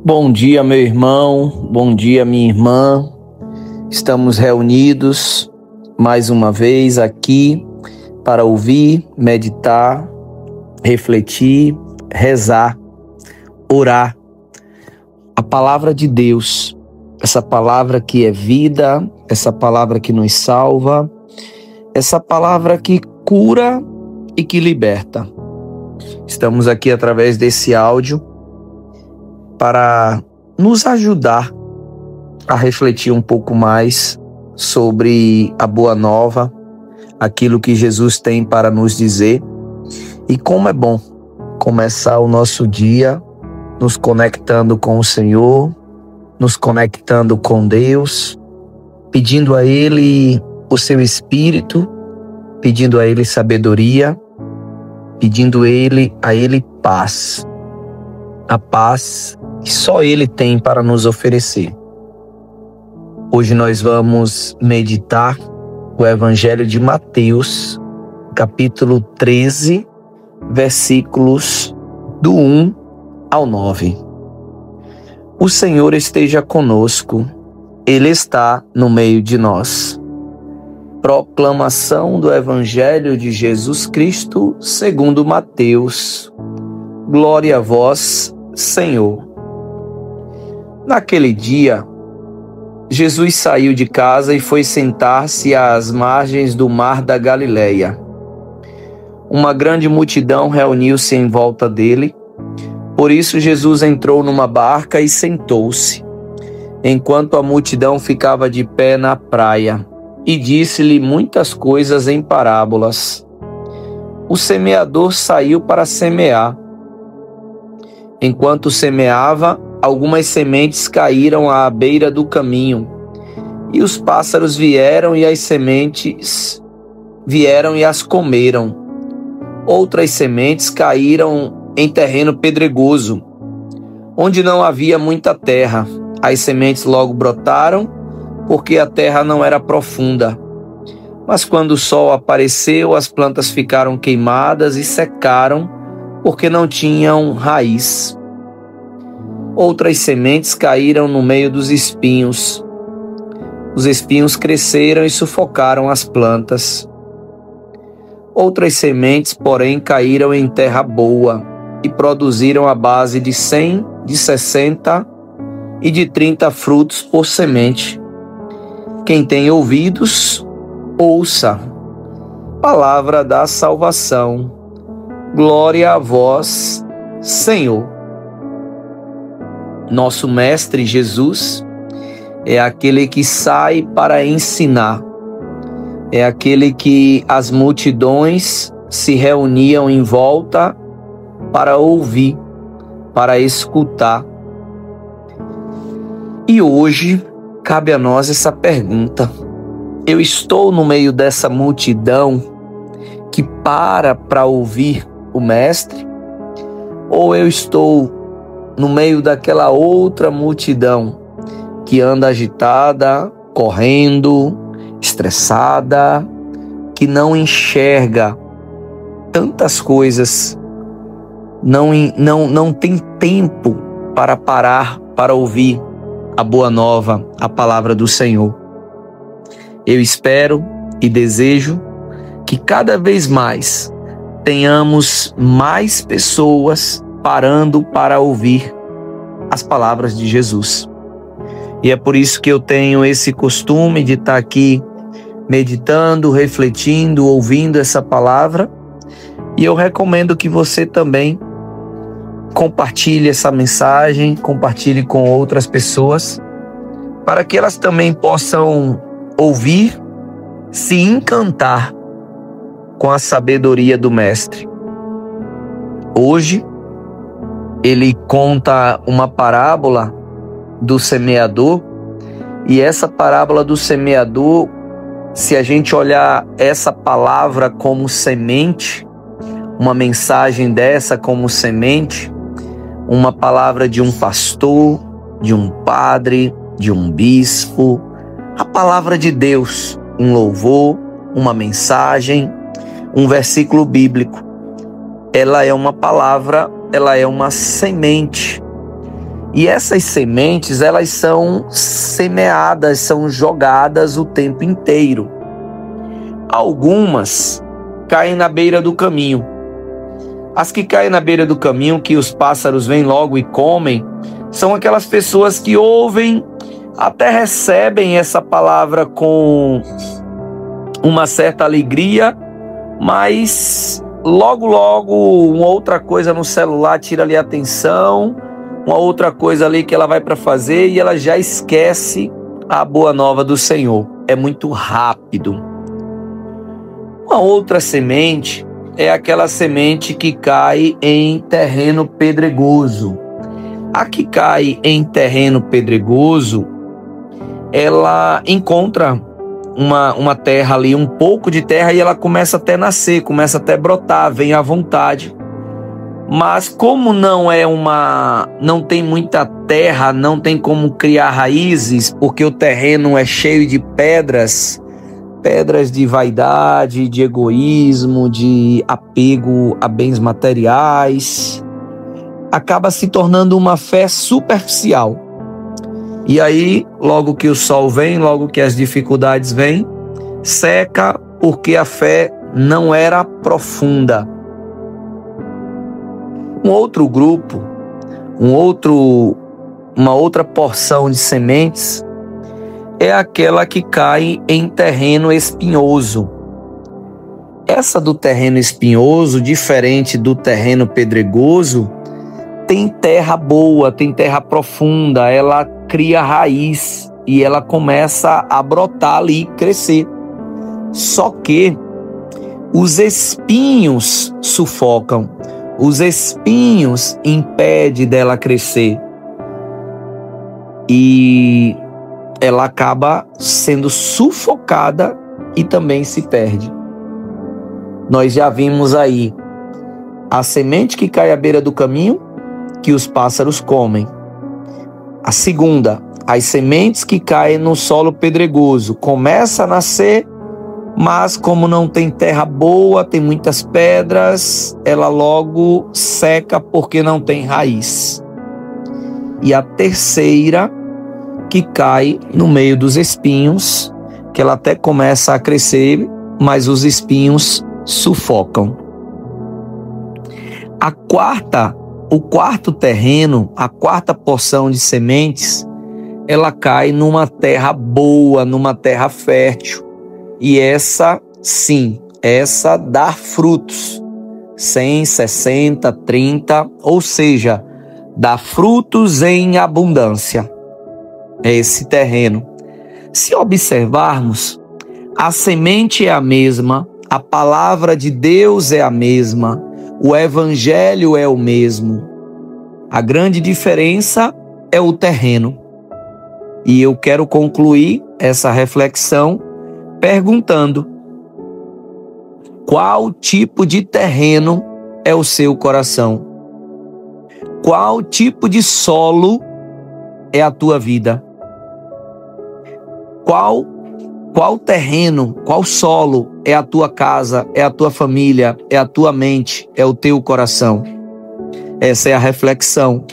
Bom dia, meu irmão, bom dia, minha irmã. Estamos reunidos mais uma vez aqui para ouvir, meditar, refletir, rezar, orar a palavra de Deus, essa palavra que é vida, essa palavra que nos salva, essa palavra que cura e que liberta. Estamos aqui através desse áudio para nos ajudar a refletir um pouco mais sobre a boa nova, aquilo que Jesus tem para nos dizer. E como é bom começar o nosso dia nos conectando com o Senhor, nos conectando com Deus, pedindo a Ele o seu Espírito, pedindo a Ele sabedoria, pedindo a Ele paz. A paz que só Ele tem para nos oferecer. Hoje nós vamos meditar o Evangelho de Mateus, capítulo 13, versículos do 1 ao 9. O Senhor esteja conosco, Ele está no meio de nós. Proclamação do Evangelho de Jesus Cristo segundo Mateus. Glória a vós, Senhor. Naquele dia, Jesus saiu de casa e foi sentar-se às margens do mar da Galileia. Uma grande multidão reuniu-se em volta dele. Por isso Jesus entrou numa barca e sentou-se, enquanto a multidão ficava de pé na praia, e disse-lhe muitas coisas em parábolas. O semeador saiu para semear. Enquanto semeava, algumas sementes caíram à beira do caminho, e os pássaros vieram e as sementes vieram e as comeram. Outras sementes caíram em terreno pedregoso, onde não havia muita terra. As sementes logo brotaram, porque a terra não era profunda. Mas quando o sol apareceu, as plantas ficaram queimadas e secaram, porque não tinham raiz. Outras sementes caíram no meio dos espinhos. Os espinhos cresceram e sufocaram as plantas. Outras sementes, porém, caíram em terra boa e produziram a base de 100, de 60 e de 30 frutos por semente. Quem tem ouvidos, ouça. Palavra da salvação. Glória a vós, Senhor. Nosso Mestre Jesus é aquele que sai para ensinar. É aquele que as multidões se reuniam em volta para ouvir, para escutar. E hoje cabe a nós essa pergunta. Eu estou no meio dessa multidão que para ouvir o Mestre? Ou eu estou no meio daquela outra multidão que anda agitada, correndo, estressada, que não enxerga tantas coisas, não tem tempo para parar para ouvir a boa nova, a palavra do Senhor? Eu espero e desejo que cada vez mais tenhamos mais pessoas parando para ouvir as palavras de Jesus. E é por isso que eu tenho esse costume de estar aqui meditando, refletindo, ouvindo essa palavra. E eu recomendo que você também compartilhe essa mensagem, compartilhe com outras pessoas, para que elas também possam ouvir, se encantar com a sabedoria do Mestre. Hoje, ele conta uma parábola do semeador, e essa parábola do semeador, se a gente olhar essa palavra como semente, uma mensagem dessa como semente, uma palavra de um pastor, de um padre, de um bispo, a palavra de Deus, um louvor, uma mensagem, um versículo bíblico. Ela é uma palavra, ela é uma semente. E essas sementes, elas são semeadas, são jogadas o tempo inteiro. Algumas caem na beira do caminho. As que caem na beira do caminho, que os pássaros vêm logo e comem, são aquelas pessoas que ouvem, até recebem essa palavra com uma certa alegria, mas logo uma outra coisa no celular tira ali a atenção, uma outra coisa ali que ela vai para fazer e ela já esquece a boa nova do Senhor. É muito rápido. Uma outra semente é aquela semente que cai em terreno pedregoso. A que cai em terreno pedregoso, ela encontra uma terra ali, um pouco de terra, e ela começa até a nascer, começa até a brotar, vem à vontade. Mas como não tem muita terra, não tem como criar raízes, porque o terreno é cheio de pedras de vaidade, de egoísmo, de apego a bens materiais, acaba se tornando uma fé superficial. E aí, logo que o sol vem, logo que as dificuldades vêm, seca, porque a fé não era profunda. Um outro grupo, uma outra porção de sementes é aquela que cai em terreno espinhoso. Essa do terreno espinhoso, diferente do terreno pedregoso, tem terra boa, tem terra profunda, ela cria raiz e ela começa a brotar ali, crescer. Só que os espinhos sufocam, os espinhos impedem dela crescer e ela acaba sendo sufocada e também se perde. Nós já vimos aí a semente que cai à beira do caminho, que os pássaros comem. A segunda, as sementes que caem no solo pedregoso. Começa a nascer, mas como não tem terra boa, tem muitas pedras, ela logo seca porque não tem raiz. E a terceira, que cai no meio dos espinhos, que ela até começa a crescer, mas os espinhos sufocam. O quarto terreno, a quarta porção de sementes, ela cai numa terra boa, numa terra fértil. E essa, sim, essa dá frutos, 100, 60, 30, ou seja, dá frutos em abundância. É esse terreno. Se observarmos, a semente é a mesma, a palavra de Deus é a mesma, o evangelho é o mesmo. A grande diferença é o terreno. E eu quero concluir essa reflexão perguntando: qual tipo de terreno é o seu coração? Qual tipo de solo é a tua vida? Qual terreno, qual solo é a tua casa, é a tua família, é a tua mente, é o teu coração? Essa é a reflexão.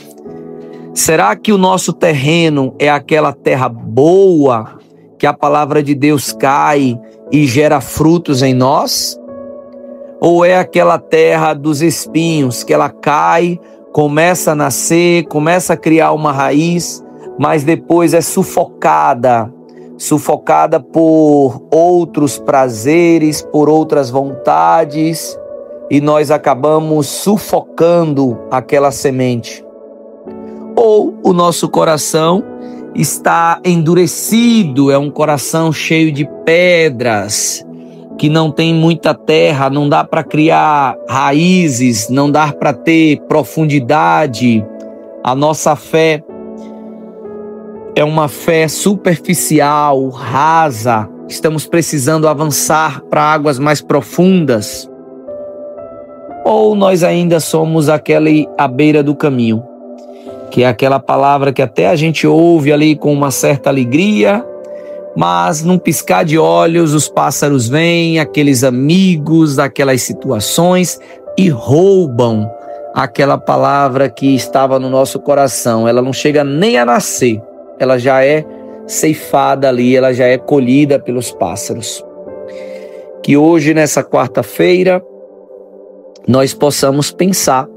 Será que o nosso terreno é aquela terra boa, que a palavra de Deus cai e gera frutos em nós? Ou é aquela terra dos espinhos, que ela cai, começa a nascer, começa a criar uma raiz, mas depois é sufocada por outros prazeres, por outras vontades, e nós acabamos sufocando aquela semente? Ou o nosso coração está endurecido, é um coração cheio de pedras, que não tem muita terra, não dá para criar raízes, não dá para ter profundidade. A nossa fé é uma fé superficial, rasa. Estamos precisando avançar para águas mais profundas. Ou nós ainda somos aquele à beira do caminho, que é aquela palavra que até a gente ouve ali com uma certa alegria, mas num piscar de olhos os pássaros vêm, aqueles amigos, aquelas situações, e roubam aquela palavra que estava no nosso coração, ela não chega nem a nascer, ela já é ceifada ali, ela já é colhida pelos pássaros. Que hoje, nessa quarta-feira, nós possamos pensar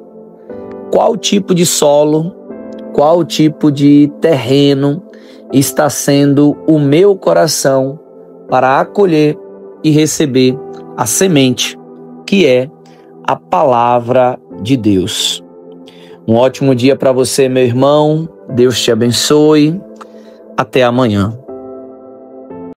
qual tipo de solo, qual tipo de terreno está sendo o meu coração para acolher e receber a semente, que é a palavra de Deus. Um ótimo dia para você, meu irmão. Deus te abençoe. Até amanhã.